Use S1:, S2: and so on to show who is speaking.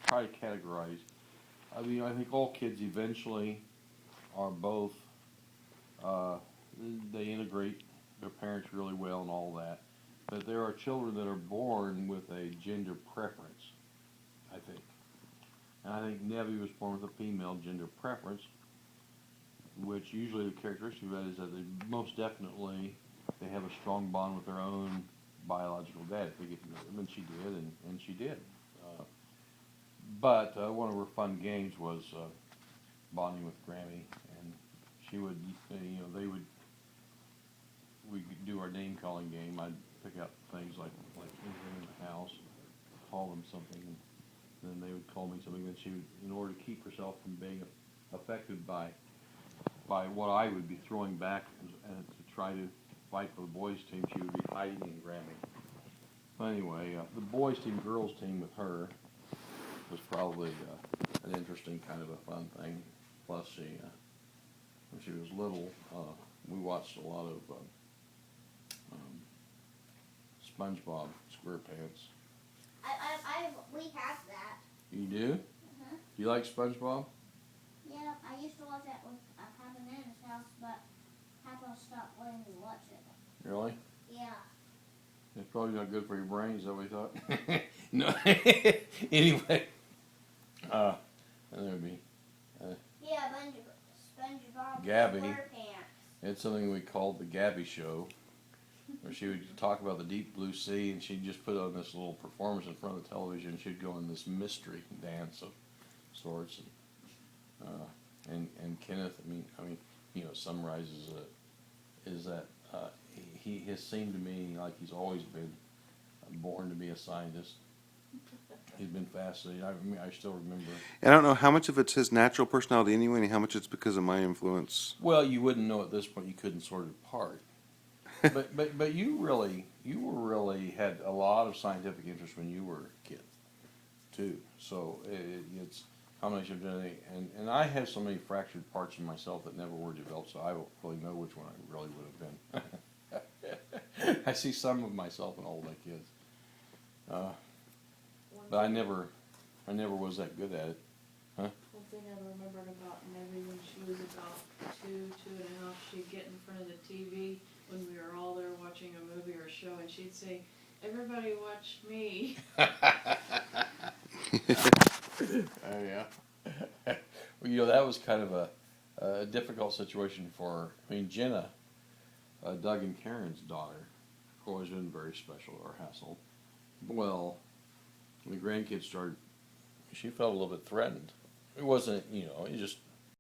S1: try to categorize. I mean, I think all kids eventually are both, uh, they integrate their parents really well and all that. But there are children that are born with a gender preference, I think. And I think Nevi was born with a female gender preference, which usually the characteristic of that is that they most definitely they have a strong bond with their own biological dad if they get to know them, and she did, and she did. Uh, but one of her fun games was bonding with Grammy, and she would, they would, we could do our name calling game. I'd pick out things like anything in the house, call them something, and then they would call me something. Then she would, in order to keep herself from being affected by what I would be throwing back and to try to fight for the boys' team, she would be hiding and grabbing. Anyway, the boys' team, girls' team with her was probably an interesting kind of a fun thing. Plus, when she was little, we watched a lot of um, SpongeBob SquarePants.
S2: We have that.
S1: You do?
S2: Uh-huh.
S1: Do you like SpongeBob?
S2: Yeah, I used to watch that with Papa and Nana's house, but Papa stopped letting me watch it.
S1: Really?
S2: Yeah.
S1: It's probably not good for your brain, is that what you thought? No. Anyway, and there would be
S2: Yeah, SpongeBob
S1: Gabby.
S2: SquarePants.
S1: It's something we called the Gabby Show, where she would talk about the deep blue sea, and she'd just put on this little performance in front of the television. She'd go in this mystery dance of sorts, and Kenneth. Summarizes it is that he has seemed to me like he's always been born to be a scientist. He's been fascinated. I still remember.
S3: And I don't know how much of it's his natural personality anyway, and how much it's because of my influence.
S1: Well, you wouldn't know at this point. You couldn't sort it apart. but you were really had a lot of scientific interest when you were a kid, too. So it's a combination of genetic, and I have so many fractured parts in myself that never were developed. So I don't really know which one I really would have been. I see some of myself in all my kids, but I never was that good at it.
S4: One thing I remembered about Nevi when she was about 2.5, she'd get in front of the TV when we were all there watching a movie or a show, and she'd say, "Everybody watch me."
S1: Oh yeah. Well, that was kind of a difficult situation for. I mean, Jenna, Doug and Karen's daughter, always been very special to our household. Well, when the grandkids started, she felt a little bit threatened. It wasn't, it just